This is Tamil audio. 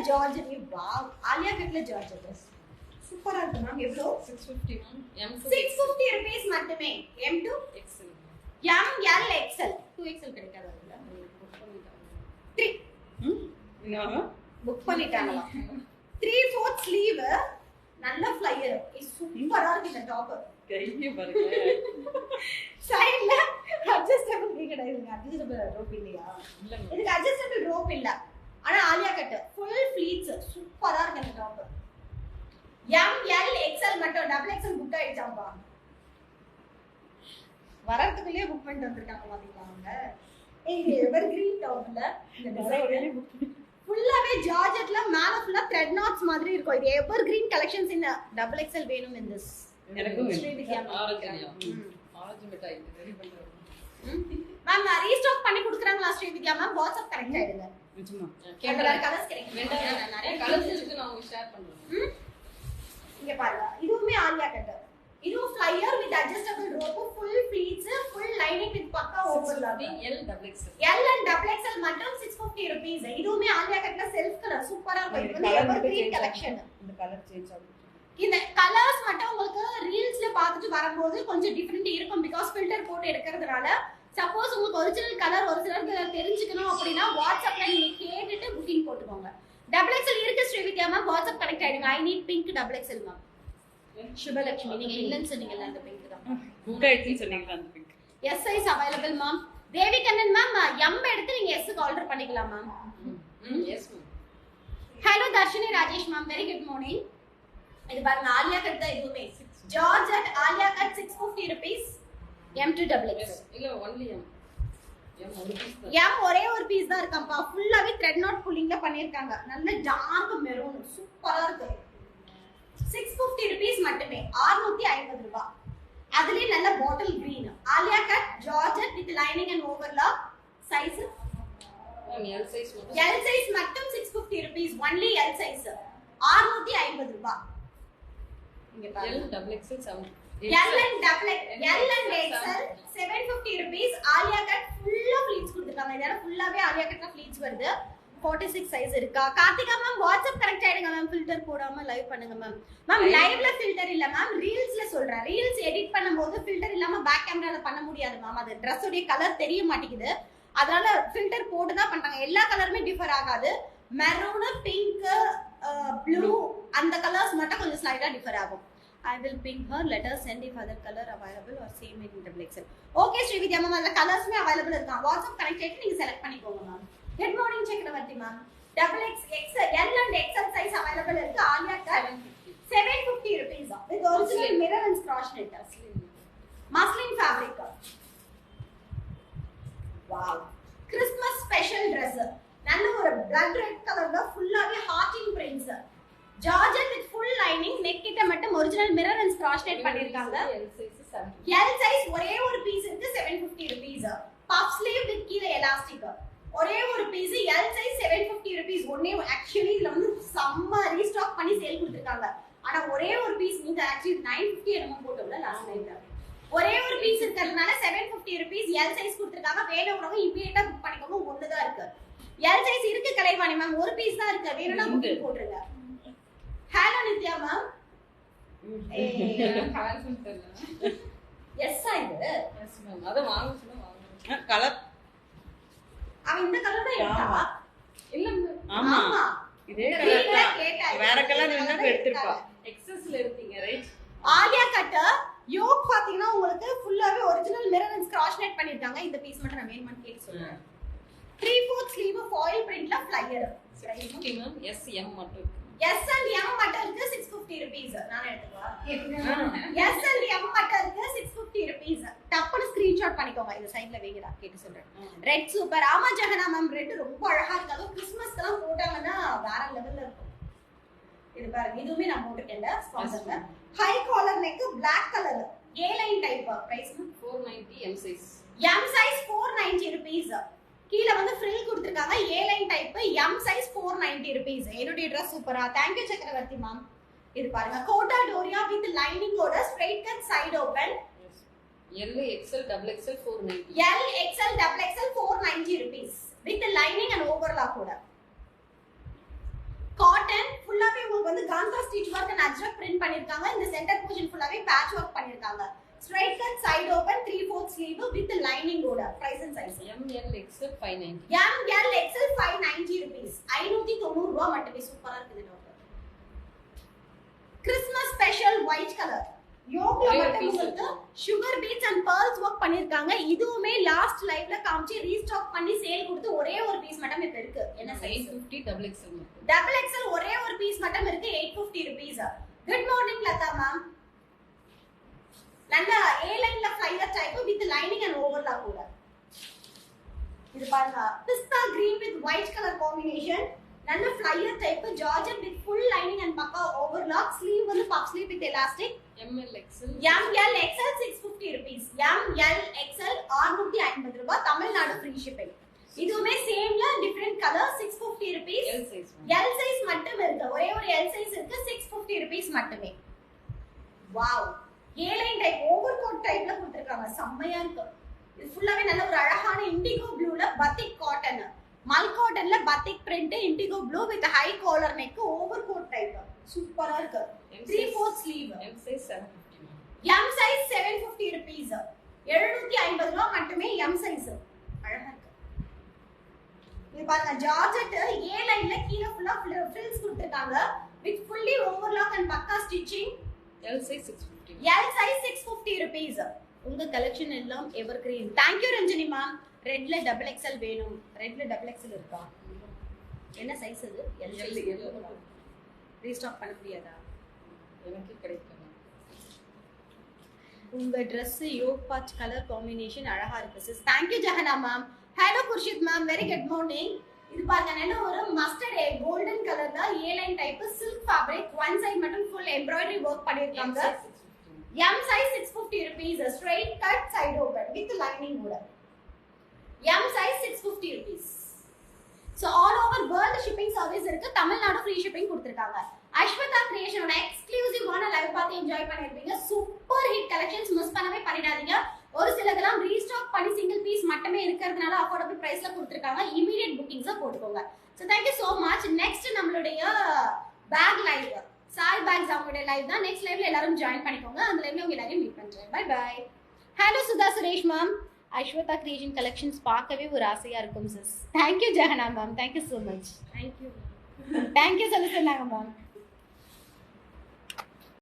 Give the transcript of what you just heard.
ஜார்ஜெட். வாவ், ஆலியா கட்ல ஜார்ஜெட் சூப்பரா இருக்கு மேம். எவ்வளோ? 650 மேம். $650 rupees மட்டுமே. M to XL. M, L, XL. 2XL கிடைக்காது அதுல. 3 இன்னொரு புக் பண்ணிட்டாங்களா? 3/4 ஸ்லீவ், நல்ல ஃப்ளையர். சூப்பரா இருக்கு இந்த டாப். கையே பாருங்க. சைடுல அட்ஜஸ்டபிள் கிடையாதுங்க. அட்ஜஸ்டபிள் ரோப் இல்லையா? இல்ல மேம். இதுக்கு அட்ஜஸ்டபிள் ரோப் இல்ல. ஆனா ஆலியா கட் ஃபுல் ஃப்ளீட்ஸ் சூப்பரா இருக்கு இந்த டாப். M, L, XL மட்டும். டபுள் XL புக் ஆயிடுச்சாம்பா. வரதுக்குள்ளே புக் பண்ணிட்டு வந்திருக்காங்க பாத்தீங்களா அவங்க. இங்க எவர் கிரீன் டாப்ல இந்த டிசைன் ஃபுல்லாவே ஜார்ஜெட்ல மேல ஃபுல்லா த்ரெட் நாட்ஸ் மாதிரி இருக்கும். இது எவர் கிரீன் கலெக்ஷன்ஸ் இன் டபுள் XL வேணும் in this. எனக்கும் வேணும். ஸ்ரீவித்யா ஆரஞ்சு மிட்டாய் ரெடி பண்றோம். மேம் நான் ரீஸ்டாக் பண்ணி கொடுக்குறாங்களா ஸ்ரீவித்யா மேம்? வாட்ஸ்அப் கனெக்ட் ஆயிடுங்க. நிஜமா கேமரா கலர்ஸ் கிடைக்கும். வேண்டாம், நிறைய கலர்ஸ் இருக்கு, நான் உங்களுக்கு ஷேர் பண்றேன். இங்க பாருங்க, இதுவுமே ஆலியா கட். இதுவும் flyer with adjustable rope, full fleets, full lining with பக்கா overlap. L double XL. L and double XL மட்டும் 650 rupees. இதுவுமே ஆலியா கட்ல செல்ஃப் கலர் சூப்பரா இருக்கும். இது வந்து எவர் கிரீன் கலெக்ஷன். இந்த கலர் சேஞ்ச் ஆகும். இந்த கலர்ஸ் மட்டும் உங்களுக்கு ரீல்ஸ்ல பார்த்துட்டு வரும்போது கொஞ்சம் டிஃபரெண்ட் இருக்கும். பிகாஸ் ஃபில்டர் போட்டு எடுக்கிறதுனால சப்போஸ் உங்களுக்கு ஒரிஜினல் கலர் ஒரு சிலருக்கு தெரிஞ்சுக்கணும் அப்படின்னா வாட்ஸ்அப்ல நீங்க கேட்டுட்டு புக்கிங் போட்டுக்கோங்க. டபுள் எக்ஸ்எல் இருக்கு ஸ்ரீவித்யா மேம், வாட்ஸ்அப் கனெக்ட் ஆயிடுங்க. I need pink double XL ma'am. Subalakshmi நீங்க இல்லன்னு சொன்னீங்கல்ல, அந்த பிங்க் தான் புக் ஆயிடுச்சுன்னு சொன்னீங்களா அந்த pink. S size available ma'am. Devi Kannan ma'am, M எடுத்து நீங்க எஸ் க்கு ஆர்டர் பண்ணிக்கலாம் மேம். Yes ma'am. Hello Dharshini Rajesh ma'am, very good morning. இது பாருங்க ஆலியா கட் தான். இதுவுமே georgette Alia cut 650 rupees. M to double X. இல்ல only M. M ஒரு பீஸ் தான். M ஒரே ஒரு பீஸ் தான் இருக்காம்பா. ஃபுல்லாவே த்ரெட் நாட் புல்லிங்ல பண்ணிருக்காங்க. நல்ல டார்க் மெரூன் சூப்பரா இருக்கு. 650 rupees மட்டுமே. 650 ரூபாய். அதுலயே நல்ல bottle green Alia cut georgette with lining and overlap. Size L size மட்டும். L size மட்டும் 650 rupees. only L size 650 ரூபாய். இங்க பாருங்க. L double XL 7. L and double L and XL 750 rupees. Alia cut ஃபுல்லா ஃப்ளீட்ஸ் கொடுத்திருக்காங்க. இதெல்லாம் ஃபுல்லாவே ஆலியா கட்ல ஃப்ளீட்ஸ் வருது. 46 சைஸ் இருக்கா? கார்த்திகா மேம் வாட்ஸ்அப் கனெக்ட் ஆயிடுங்க மேம். ஃபில்டர் போடாம லைவ் பண்ணுங்க மேம். மேம் லைவ்ல ஃபில்டர் இல்ல மேம், ரீல்ஸ்ல சொல்றேன். ரீல்ஸ் எடிட் பண்ணும்போது ஃபில்டர் இல்லாம பேக் கேமரால பண்ண முடியாது மேம். அது Dress உடைய கலர் தெரிய மாட்டேங்குது. அதனால ஃபில்டர் போட்டு தான் பண்றாங்க. எல்லா கலருமே டிஃபர் ஆகாது. மெரூன், பிங்க், ப்ளூ அந்த கலர்ஸ் மட்டும் கொஞ்சம் ஸ்லைட்டா டிஃபர் ஆகும். I will ping her. Let her send if other color available or same in double XL. Okay Srividya ma'am, அந்த கலர்ஸ்மே அவைலபிள் இருக்கா? வாட்ஸ்அப் கனெக்ட் ஆயிட்டு நீங்க செலக்ட் பண்ணிக்கோங்க மேம். Good morning Chakravarthy ma'am. double XL L and XL size available இருக்கு. ஆலியா கட் 750 rupees with original mirror and cross net muslin fabric. Wow, Christmas special dress. நல்ல ஒரு blood red கலர்ல ஃபுல்லாவே ஹார்ட்டிங் prints. Georgette with full lining, neck கிட்ட மட்டும் original mirror and cross net பண்ணிருக்காங்க. L size 7. L சைஸ் ஒரே ஒரு பீஸ் இருக்கு 750 rupees. பஃப் ஸ்லீவ் வித் கீழ எலாஸ்டிக் ஒரே ஒரு பீஸ். L size 750 rupees. ஒண்ணே ஆக்சுவலி இதுல வந்து செம்ம ரீஸ்டாக் பண்ணி சேல் கொடுத்திருக்காங்க. ஆனா ஒரே ஒரு பீஸ் நீங்க ஆக்சுவலி 950 என்னமோ போட்டோம்ல லாஸ்ட் டைம்ல. ஒரே ஒரு பீஸ் இருக்கிறதுனால 750 rupees. L சைஸ் கொடுத்திருக்காங்க. வேணும்றவங்க இமிடியேட்டா புக் பண்ணிக்கோங்க. ஒண்ணு தான் இருக்கு. L சைஸ் இருக்கு கலைவாணி மேம், ஒரு பீஸ் தான் இருக்கு. வேணும்னா புக் போட்டுருங்க. Hello Nithya ma'am. கலர்ஸ் தெரியல. எஸ் இது. Yes ma'am. அத வாங்க சொன்னா வாங்க. கலர் அவன் இந்த கலர் தான் எடுத்தா? இல்ல மேம். ஆமா ஆமா. இதே கலர் தான். வேற கலர் இருந்தா எடுத்துப்பா. XSல எடுத்தீங்க ரைட்? ஆலியா கட் யோக் பாத்தீங்கன்னா உங்களுக்கு ஃபுல்லாவே original mirror and cross net பண்ணிருக்காங்க. இந்த பீஸ் மட்டும் நான் வேணுமான்னு கேட்டு சொல்றேன். 3/4 ஸ்லீவ் ஃபாயில் பிரிண்ட்ல ஃப்ளையர். 650 மேம். S M மட்டும் இருக்கு. S and M மட்டும் இருக்கு 650 rupees. நான் எடுத்துவா. S and M மட்டும் இருக்கு 650 rupees. டப்புனு ஸ்கிரீன்ஷாட் பண்ணிக்கோங்க. இந்த சைடுல வைங்கடா கேட்டு சொல்றேன். Red super. ஆமா ஜெகனா மேம், ரெட் ரொம்ப அழகா இருக்கு. அதுவும் கிறிஸ்மஸ்க்குலாம் போட்டாங்கன்னா வேற லெவல்ல இருக்கும். இது பாருங்க, இதுவுமே நான் போட்டுட்டேன்ல ஸ்பான்சர்ல. High collar neck Black colour A line type. Price 490 M size. M size 490 rupees. கீழ வந்து ஃப்ரில் கொடுத்திருக்காங்க. A line type M size 490 rupees. என்னோட Dress சூப்பரா. Thank you சக்கரவர்த்தி மேம். இது பாருங்க, கோட்டா டோரியா வித் லைனிங் ஓட straight cut side open. L XL double XL 490. L XL double XL 490 rupees with lining and overlock ஓட. உங்களுக்கு வந்து Kantha stitch work and Ajrak print பண்ணிருக்காங்க. இந்த சென்டர் போர்ஷன் ஃபுல்லாவே பேட்ச் ஒர்க் பண்ணிருக்காங்க. Straight cut side open 3/4 sleeve with lining ஓட. Price and size ML XL 590. ML XL 590 rupees. 590 ரூபாய் மட்டுமே. சூப்பரா இருக்குது doctor. Christmas special white colour யோக்ல மட்டும் உங்களுக்கு sugar beads and pearls work பண்ணிருக்காங்க. இதுவுமே லாஸ்ட் லைவ்ல காமிச்சு ரீஸ்டாக் பண்ணி சேல் கொடுத்து ஒரே ஒரு பீஸ் மட்டும் இப்ப இருக்கு. என்ன சைஸ்? 850 double XL மட்டும். டபுள் எக்ஸ்எல் ஒரே ஒரு பீஸ் மட்டும் இருக்கு. 850 rupees. Good morning Latha ma'am. நல்ல A லைன்ல flyer type with lining and overlock கூட. இது பாருங்க pista green with white colour combination. நல்ல flyer type georgette with full lining and பக்கா ஓவர்லாக். ஸ்லீவ் வந்து puff sleeve with elastic. ML XL ML XL 650 rupees. ML XL 650 ரூபாய். Tamil Nadu free shipping. இதுவுமே சேம்ல different colour. 650 rupees. L size. L size மட்டும் இருக்கு. ஒரே ஒரு L size இருக்கு. 650 rupees மட்டுமே. Wow. A line type over coat டைப்ல கொடுத்திருக்காங்க. செம்மையா இருக்கு. இது ஃபுல்லாவே நல்ல ஒரு அழகான இண்டிகோ ப்ளூல பத்திக் காட்டன். மல் காட்டன்ல batik print indigo blue with high collar neck over coat type. சூப்பரா இருக்கு. 3/4 sleeve. M size 750. M size 750 rupees. 750 ரூபாய் மட்டுமே M size. அழகா இருக்கு. இது பாருங்க ஜார்ஜெட் A லைன்ல கீழ ஃபுல்லா ஃப்ரில்ஸ் கொடுத்திருக்காங்க with fully overlock and பக்கா stitching. L size 650. L size 650 rupees. உங்க கலெக்ஷன் எல்லாம் evergreen. Thank you Ranjini ma'am. ரெட்ல டபுள் எக்ஸ்எல் வேணும். ரெட்ல டபுள் எக்ஸ்எல் இருக்கா? என்ன சைஸ் அது? L size. ரீஸ்டாக் பண்ண முடியாதா? எனக்கு கிடைக்கும். உங்க Dress yoke patch colour combination அழகா இருக்கு sis. Thank you Jahana ma'am. Hello Khurshid ma'am, very good morning. இது பாருங்க நல்ல ஒரு மஸ்டர்ட் கோல்டன் கலர்ல A line type silk fabric. One side மட்டும் ஃபுல் எம்ப்ராய்டரி வர்க் பண்ணிருக்காங்க. M size 650 rupees. Straight cut side open with lining கூட. M size 650 rupees. So all over world shipping service இருக்கு. தமிழ்நாடு ஃப்ரீ ஷிப்பிங் கொடுத்திருக்காங்க. அஸ்வதா கிரியேஷனோட எக்ஸ்க்ளூசிவான லைவ் பார்த்து என்ஜாய் பண்ணிருப்பீங்க. சூப்பர் ஹிட் கலெக்ஷன்ஸ் மிஸ் பண்ணவே பண்ணிடாதீங்க. ஒரு சிலதெல்லாம் ரீஸ்டாக் பண்ணி சிங்கிள் பீஸ் மட்டுமே இருக்கிறதுனால அஃபோர்டபிள் பிரைஸ்ல கொடுத்திருக்காங்க. இமிடியேட் புக்கிங்ஸா போட்டுக்கோங்க. So thank you so much. Next நம்மளுடைய பேக் லைவ் சாய் பேக்ஸ் அவங்களுடைய லைவ் தான். நெக்ஸ்ட் லைவ்ல எல்லாரும் ஜாயின் பண்ணிக்கோங்க. அந்த லைவ்ல உங்க எல்லாரையும் மீட் பண்றேன். Bye bye. Hello Sudha Suresh ma'am. Ashwatha creation collections பார்க்கவே ஒரு ஆசையா இருக்கும் sis. Thank you Jahana ma'am. Thank you so much. Thank you. Thank you சொல்ல சொன்னாங்க மேம்.